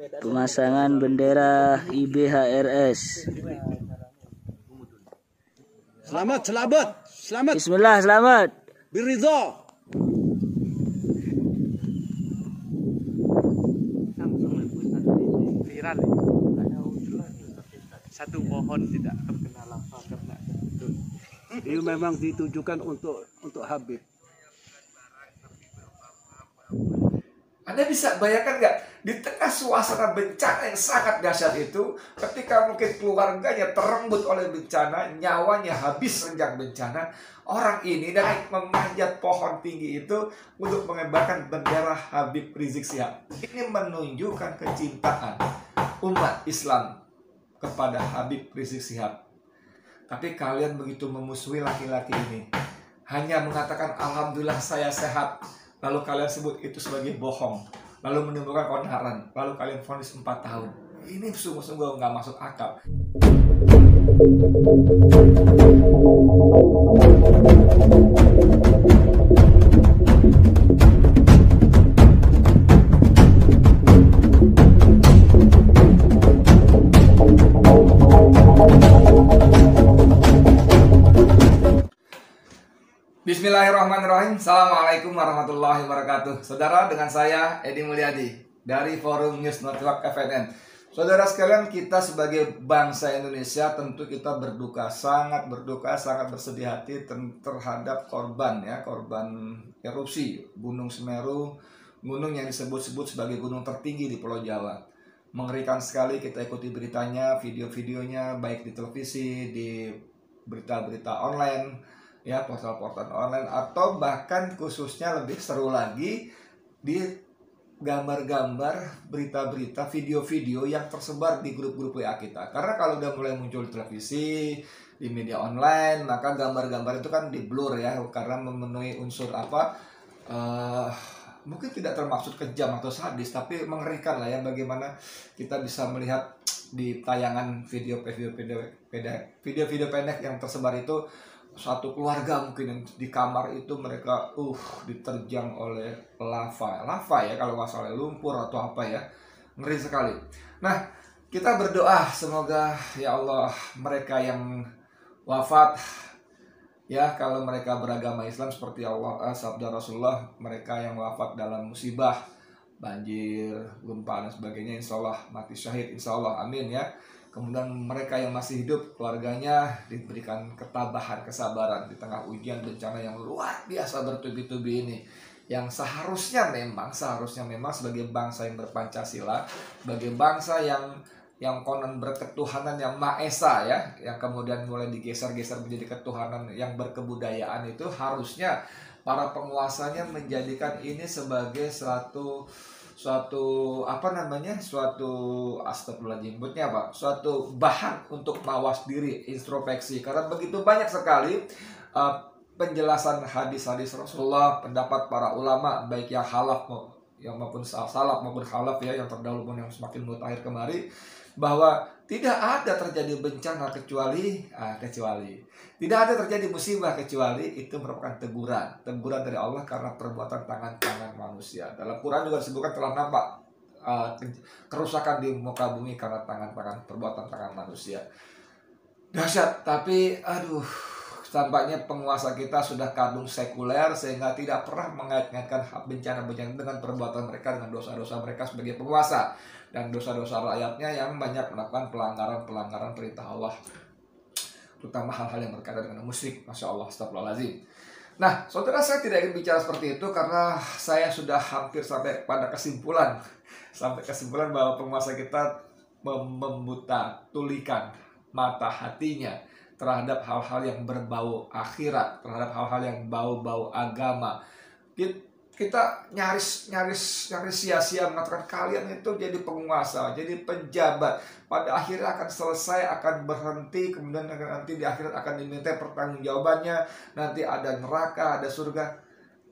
Pemasangan bendera IBHRS. Selamat, selamat, selamat. Bismillah, selamat. Biridho. Viral satu pohon tidak terkena lava karena itu. Ini memang ditujukan untuk Habib. Anda bisa bayangkan nggak, di tengah suasana bencana yang sangat dahsyat itu, ketika mungkin keluarganya terenggut oleh bencana, nyawanya habis renjang bencana, orang ini dari memanjat pohon tinggi itu untuk mengibarkan bendera Habib Rizik Syihab. Ini menunjukkan kecintaan umat Islam kepada Habib Rizik Syihab. Tapi kalian begitu memusuhi laki-laki ini, hanya mengatakan alhamdulillah saya sehat, lalu kalian sebut itu sebagai bohong, lalu menimbulkan keonaran, lalu kalian vonis 4 tahun. Ini sungguh-sungguh nggak masuk akal. Bismillahirrahmanirrahim. Assalamualaikum warahmatullahi wabarakatuh. Saudara, dengan saya Edi Mulyadi dari Forum News Network FNN. Saudara sekalian, kita sebagai bangsa Indonesia tentu kita sangat berduka, sangat bersedih hati terhadap korban erupsi Gunung Semeru, gunung yang disebut-sebut sebagai gunung tertinggi di Pulau Jawa. Mengerikan sekali kita ikuti beritanya, video-videonya baik di televisi, di berita-berita online, ya, portal-portal online, atau bahkan khususnya lebih seru lagi di gambar-gambar, berita-berita, video-video yang tersebar di grup-grup WA kita. Karena kalau udah mulai muncul di televisi, di media online, maka gambar-gambar itu kan di blur ya, karena memenuhi unsur mungkin tidak termaksud kejam atau sadis, tapi mengerikan lah ya, bagaimana kita bisa melihat di tayangan video-video pendek yang tersebar itu, satu keluarga mungkin yang di kamar itu mereka diterjang oleh lava ya, kalau nggak salah lumpur atau apa ya, ngeri sekali. Nah, kita berdoa semoga ya Allah mereka yang wafat, ya, kalau mereka beragama Islam seperti Allah sabda Rasulullah, mereka yang wafat dalam musibah, banjir, gempa dan sebagainya, insya Allah mati syahid, insya Allah, amin ya. Kemudian mereka yang masih hidup, keluarganya diberikan ketabahan, kesabaran di tengah ujian bencana yang luar biasa bertubi-tubi ini. Yang seharusnya memang sebagai bangsa yang berpancasila, sebagai bangsa yang konon berketuhanan yang Maha Esa ya, yang kemudian mulai digeser-geser menjadi ketuhanan yang berkebudayaan, itu harusnya para penguasanya menjadikan ini sebagai suatu bahan untuk mawas diri, introspeksi. Karena begitu banyak sekali penjelasan hadis-hadis Rasulullah, pendapat para ulama baik yang halaf maupun salaf maupun khalaf ya, yang terdahulu maupun yang semakin mutakhir kemari, bahwa tidak ada terjadi bencana kecuali tidak ada terjadi musibah kecuali itu merupakan teguran dari Allah karena perbuatan tangan-tangan manusia. Dalam Quran juga disebutkan telah nampak kerusakan di muka bumi karena perbuatan tangan manusia. Dahsyat, tapi tampaknya penguasa kita sudah kadung sekuler sehingga tidak pernah mengait-ngaitkan bencana-bencana dengan perbuatan mereka, dengan dosa-dosa mereka sebagai penguasa dan dosa-dosa rakyatnya yang banyak melakukan pelanggaran perintah Allah, terutama hal-hal yang berkaitan dengan musyrik. Masya Allah, astagfirullahaladzim. Nah, saudara, saya tidak ingin bicara seperti itu karena saya sudah hampir sampai pada kesimpulan bahwa penguasa kita tulikan mata hatinya terhadap hal-hal yang berbau akhirat, terhadap hal-hal yang bau-bau agama. Kita nyaris sia-sia mengatakan kalian itu jadi penguasa, jadi penjabat, pada akhirnya akan selesai, akan berhenti, kemudian nanti di akhirat akan diminta pertanggungjawabannya, nanti ada neraka, ada surga.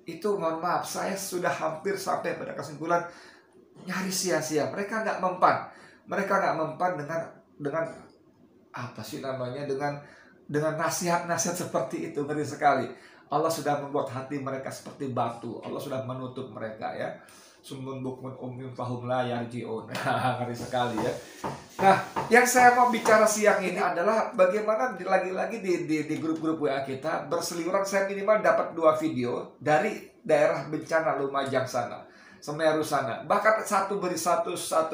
Itu mohon maaf, saya sudah hampir sampai pada kesimpulan nyaris sia-sia. Mereka nggak mempan dengan dengan nasihat-nasihat seperti itu. Ngeri sekali. Allah sudah membuat hati mereka seperti batu. Allah sudah menutup mereka ya. Summun bukmun umyun fahum la yarji'un. Ngeri sekali ya. Nah, yang saya mau bicara siang ini adalah bagaimana lagi-lagi di grup-grup WA kita berseliweran. Saya minimal dapat 2 video dari daerah bencana Lumajang sana, Semeru sana. Bahkan satu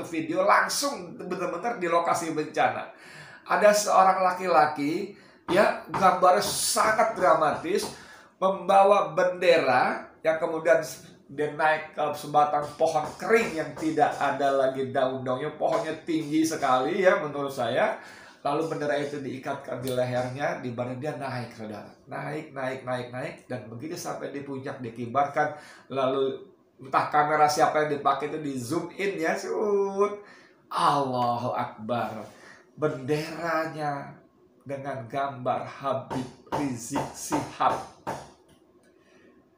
video langsung benar-benar di lokasi bencana. Ada seorang laki-laki ya, gambarnya sangat dramatis, membawa bendera yang kemudian dia naik ke sebatang pohon kering yang tidak ada lagi daun-daunnya, pohonnya tinggi sekali ya menurut saya. Lalu bendera itu diikatkan di lehernya, di badan dia naik, saudara. Naik, dan begitu sampai di puncak dikibarkan. Lalu entah kamera siapa yang dipakai itu di zoom in ya, Allahu Akbar. Benderanya dengan gambar Habib Rizik Syihab.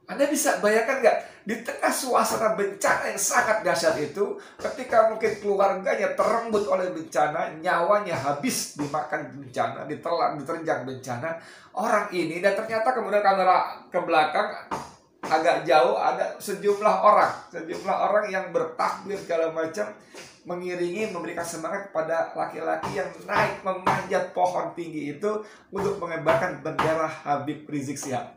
Anda bisa bayangkan nggak? Di tengah suasana bencana yang sangat dahsyat itu, ketika mungkin keluarganya terenggut oleh bencana, nyawanya habis dimakan bencana, diterjang bencana, orang ini, dan ternyata kemudian kamera ke belakang agak jauh ada sejumlah orang yang bertakbir segala macam, mengiringi, memberikan semangat kepada laki-laki yang naik memanjat pohon tinggi itu untuk mengibarkan bendera Habib Rizik Syihab.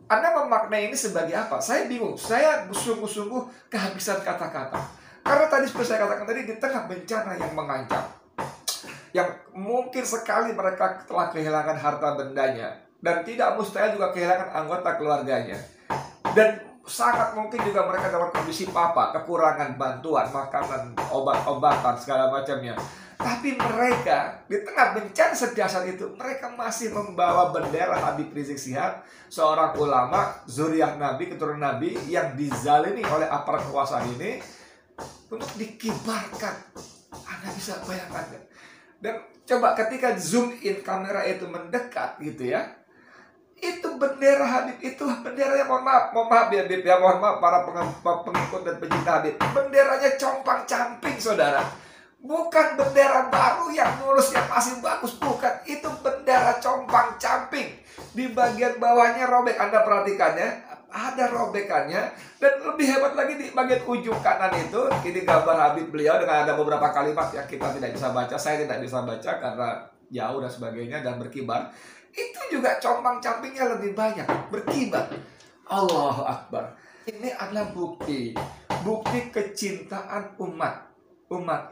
Anda memaknai ini sebagai apa? Saya bingung. Saya sungguh-sungguh kehabisan kata-kata. Karena tadi seperti saya katakan tadi, di tengah bencana yang mengancam, yang mungkin sekali mereka telah kehilangan harta bendanya, dan tidak mustahil juga kehilangan anggota keluarganya, dan sangat mungkin juga mereka dalam kondisi kekurangan bantuan, makanan, obat-obatan, segala macamnya. Tapi mereka di tengah bencana sedahsyat itu, mereka masih membawa bendera Habib Rizik Syihab, seorang ulama, zuriyah Nabi, keturunan Nabi yang dizalimi oleh aparat kekuasaan ini, untuk dikibarkan. Anda bisa bayangkan. Dan coba ketika zoom in kamera itu mendekat gitu ya, itu bendera Habib, itu bendera yang mohon maaf ya Habib ya, mohon maaf para pengikut dan pecinta Habib, benderanya compang-camping, saudara. Bukan bendera baru yang mulus yang masih bagus, bukan. Itu bendera compang-camping. Di bagian bawahnya robek, Anda perhatikan ya, ada robekannya. Dan lebih hebat lagi di bagian ujung kanan itu, ini gambar Habib beliau dengan ada beberapa kalimat yang kita tidak bisa baca. Saya tidak bisa baca karena jauh dan sebagainya, dan berkibar. Itu juga compang-campingnya lebih banyak, berkibar. Allahu Akbar. Ini adalah bukti kecintaan umat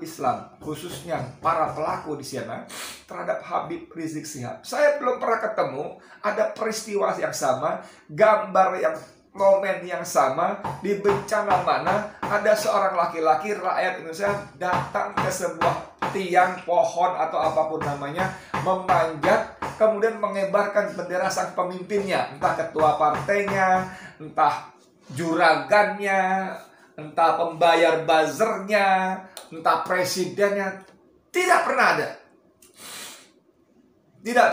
Islam, khususnya para pelaku di sana terhadap Habib Rizik Syihab. Saya belum pernah ketemu ada peristiwa yang sama, gambar yang momen yang sama, di bencana mana ada seorang laki-laki rakyat Indonesia datang ke sebuah tiang, pohon atau apapun namanya, memanjat, kemudian mengibarkan bendera sang pemimpinnya, entah ketua partainya, entah juragannya, entah pembayar buzzernya, entah presidennya. Tidak pernah ada. Tidak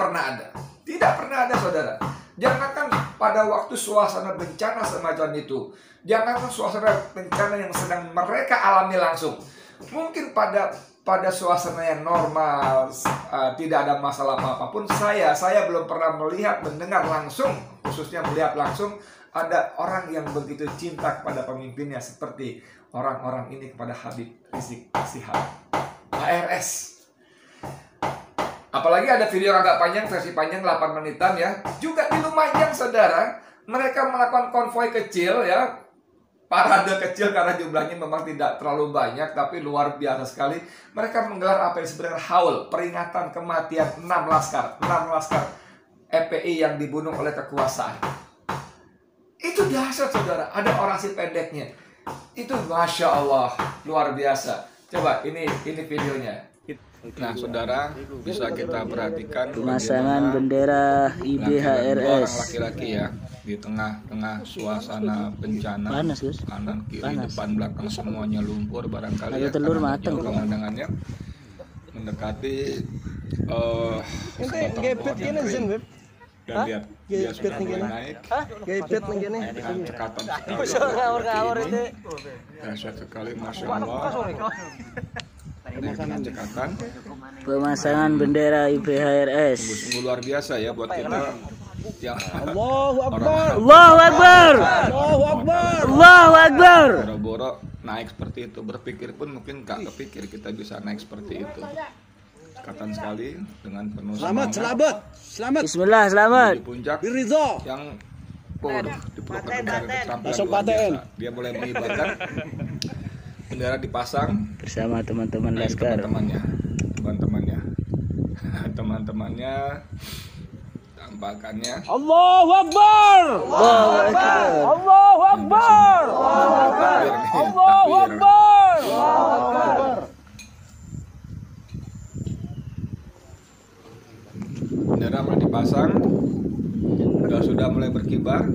pernah ada, saudara. Jangankan pada waktu suasana bencana semacam itu, jangankan suasana bencana yang sedang mereka alami langsung, mungkin pada suasana yang normal, tidak ada masalah apapun, saya belum pernah melihat, mendengar langsung, khususnya melihat langsung ada orang yang begitu cinta kepada pemimpinnya seperti orang-orang ini kepada Habib Rizik Syihab, HRS. Apalagi ada video yang agak panjang, versi panjang 8 menitan ya. Juga di Lumajang, saudara, mereka melakukan konvoi kecil ya, parade kecil karena jumlahnya memang tidak terlalu banyak, tapi luar biasa sekali. Mereka menggelar apa yang disebut dengan haul, peringatan kematian 6 laskar FPI yang dibunuh oleh kekuasaan. Itu dahsyat, saudara. Ada orasi pendeknya. Itu Masya Allah, luar biasa. Coba ini videonya. Nah, saudara, bisa kita perhatikan pemasangan bendera IBHRS. Orang laki-laki ya, di tengah-tengah suasana bencana. Panas, Gus. Kanan, kiri, depan, belakang semuanya lumpur barangkali. Ada telur matang. Pemandangannya mendekati sebatang pohon yang kering. Dan lihat, dia sudah mulai naik dengan cekatan sekali. Dahsyat sekali, Masya Allah. Dengan cekatan. Pemasangan bendera IBHRS. Sungguh luar biasa ya buat kita yang Allahu Akbar. Allahu Akbar. Allahu Akbar. Allahu Akbar. boro-boro naik seperti itu, berpikir pun mungkin gak kepikir kita bisa naik seperti itu. Katan sekali dengan penuh Selamat, semangat selamat. Bismillah, selamat. di puncak Ridho. yang diperlukan Masuk paten. dia boleh mengibarkan bendera, dipasang Bersama teman-teman dengan laskar. teman-temannya tampakannya Allahu Akbar. Allahu Akbar. Allahu Akbar. Allahu Akbar. bendera mulai dipasang, sudah mulai berkibar.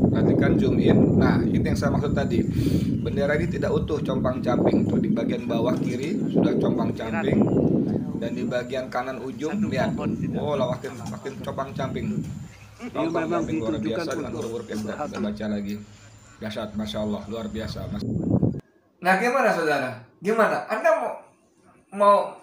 Perhatikan, zoom in. Nah, itu yang saya maksud tadi. Bendera ini tidak utuh compang-camping. Tuh di bagian bawah kiri sudah compang-camping, dan di bagian kanan ujung lihat. Oh, lah makin compang-camping. Compang-camping luar biasa dengan huruf yang kita baca lagi. Dahsyat, masya Allah, luar biasa. Nah, gimana saudara? Gimana? Anda mau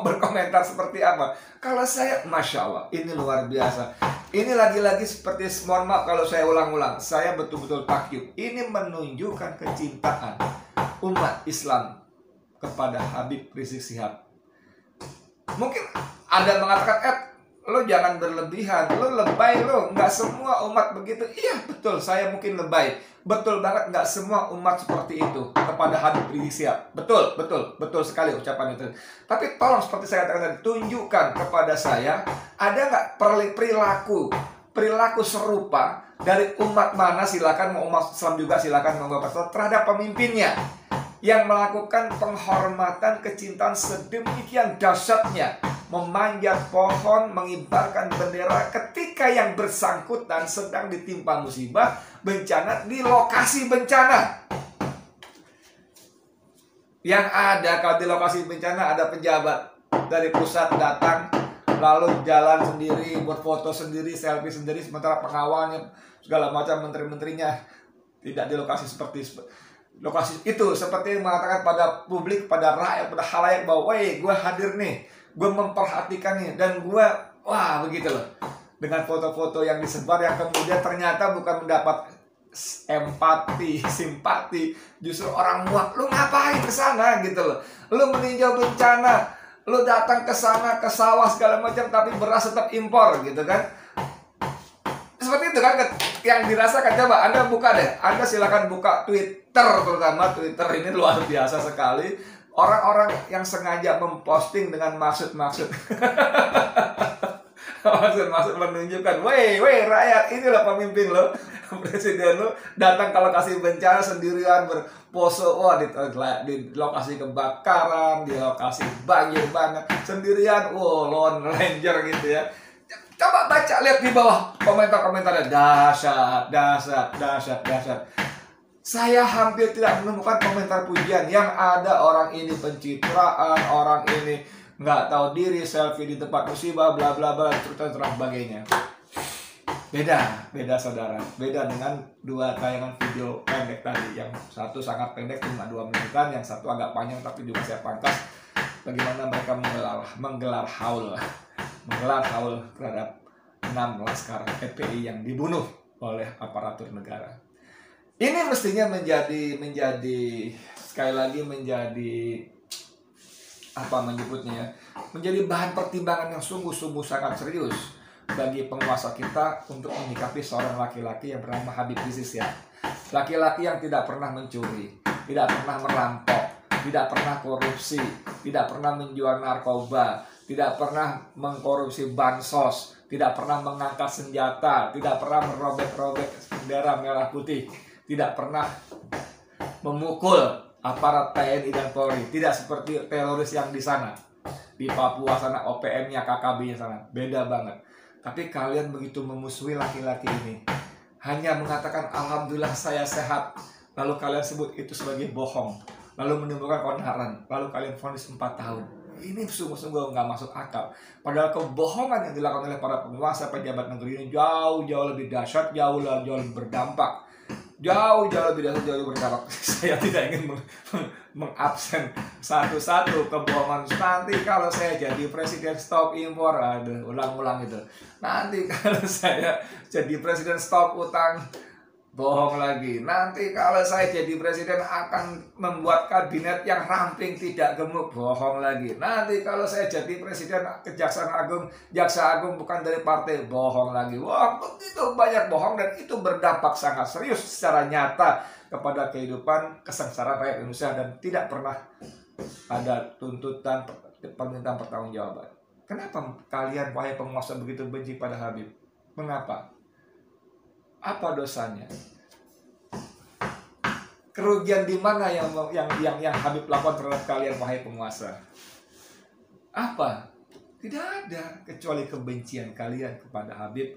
berkomentar seperti apa? Kalau saya, masya Allah, ini luar biasa. Ini lagi-lagi seperti, mohon maaf kalau saya ulang-ulang, saya betul-betul takjub. Ini menunjukkan kecintaan umat Islam kepada Habib Rizik Syihab. Mungkin ada mengatakan, lo jangan berlebihan, lo lebay, lo nggak semua umat begitu. Iya betul, saya mungkin lebay, betul banget, nggak semua umat seperti itu kepada Habib Rizik Syihab. Betul sekali ucapan itu. Tapi tolong seperti saya katakan tadi, tunjukkan kepada saya ada nggak perilaku serupa dari umat mana, silakan, mau umat Islam juga silakan, mau terhadap pemimpinnya yang melakukan penghormatan, kecintaan sedemikian dahsyatnya, memanjat pohon, mengibarkan bendera ketika yang bersangkutan sedang ditimpa musibah, bencana, di lokasi bencana. Yang ada kalau di lokasi bencana ada pejabat dari pusat datang, lalu jalan sendiri, berfoto sendiri, selfie sendiri, sementara pengawalnya segala macam, menteri-menterinya tidak di lokasi seperti lokasi itu, seperti mengatakan pada publik, pada rakyat, pada khalayak bahwa, woi, gue hadir nih, gue memperhatikan nih, dan gue, wah, begitu loh. Dengan foto-foto yang disebar yang kemudian ternyata bukan mendapat empati, simpati, justru orang muak. Lu ngapain ke sana gitu loh? Lu meninjau bencana, lu datang ke sana, ke sawah segala macam, tapi beras tetap impor gitu kan? Seperti itu kan yang dirasakan. Coba Anda buka deh, Anda silakan buka Twitter, terutama Twitter ini luar biasa sekali. Orang-orang yang sengaja memposting dengan maksud-maksud maksud menunjukkan, weh rakyat, inilah pemimpin lo, presiden lo, datang ke lokasi bencana sendirian, berpose, wah di lokasi kebakaran, di lokasi banjir banget, sendirian, lone ranger gitu ya. Coba baca, lihat di bawah komentar-komentarnya, dahsyat. Saya hampir tidak menemukan komentar pujian. Yang ada orang ini pencitraan, orang ini nggak tahu diri, selfie di tempat musibah, bla bla bla, terus sebagainya. Beda saudara. Beda dengan dua tayangan video pendek tadi. Yang satu sangat pendek, cuma 2 menitan, yang satu agak panjang tapi juga saya pangkas. Bagaimana mereka menggelar haul terhadap 6 laskar FPI yang dibunuh oleh aparatur negara. Ini mestinya menjadi sekali lagi menjadi apa menyebutnya, menjadi bahan pertimbangan yang sungguh-sungguh sangat serius bagi penguasa kita untuk menyikapi seorang laki-laki yang bernama Habib Rizik Syihab. Laki-laki yang tidak pernah mencuri, tidak pernah merampok, tidak pernah korupsi, tidak pernah menjual narkoba, tidak pernah mengkorupsi bansos, tidak pernah mengangkat senjata, tidak pernah merobek-robek bendera merah putih, tidak pernah memukul aparat TNI dan Polri, tidak seperti teroris yang di sana, di Papua sana, OPM-nya, KKB-nya sana, beda banget. Tapi kalian begitu memusuhi laki-laki ini, hanya mengatakan alhamdulillah saya sehat, lalu kalian sebut itu sebagai bohong, lalu menimbulkan keonaran, lalu kalian vonis 4 tahun. Ini sungguh-sungguh nggak masuk akal. Padahal kebohongan yang dilakukan oleh para penguasa pejabat negeri ini jauh lebih dahsyat, jauh lebih berdampak. jauh lebih dahsyat, jauh berdampak. Saya tidak ingin mengabsen satu-satu kebohongan. Nanti kalau saya jadi presiden stop impor, aduh, ulang-ulang itu. Nanti kalau saya jadi presiden stop utang, bohong lagi. Nanti kalau saya jadi presiden akan membuat kabinet yang ramping tidak gemuk, bohong lagi. Nanti kalau saya jadi presiden Kejaksaan Agung, Jaksa Agung bukan dari partai, bohong lagi. Wah, begitu banyak bohong dan itu berdampak sangat serius secara nyata kepada kehidupan kesengsaraan rakyat Indonesia dan tidak pernah ada tuntutan permintaan pertanggungjawaban. Kenapa kalian wahai penguasa begitu benci pada Habib? Mengapa? Apa dosanya? Kerugian di mana yang Habib lakukan terhadap kalian wahai penguasa? Apa? Tidak ada kecuali kebencian kalian kepada Habib,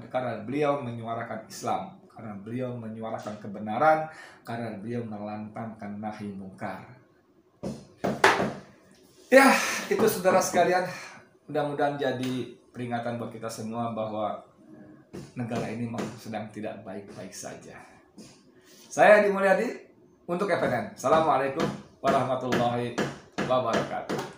karena beliau menyuarakan Islam, karena beliau menyuarakan kebenaran, karena beliau melantangkan nahi mungkar. Ya, itu saudara sekalian, mudah-mudahan jadi peringatan buat kita semua bahwa negara ini memang sedang tidak baik-baik saja. Saya Adi Mulyadi untuk FNN. Assalamualaikum warahmatullahi wabarakatuh.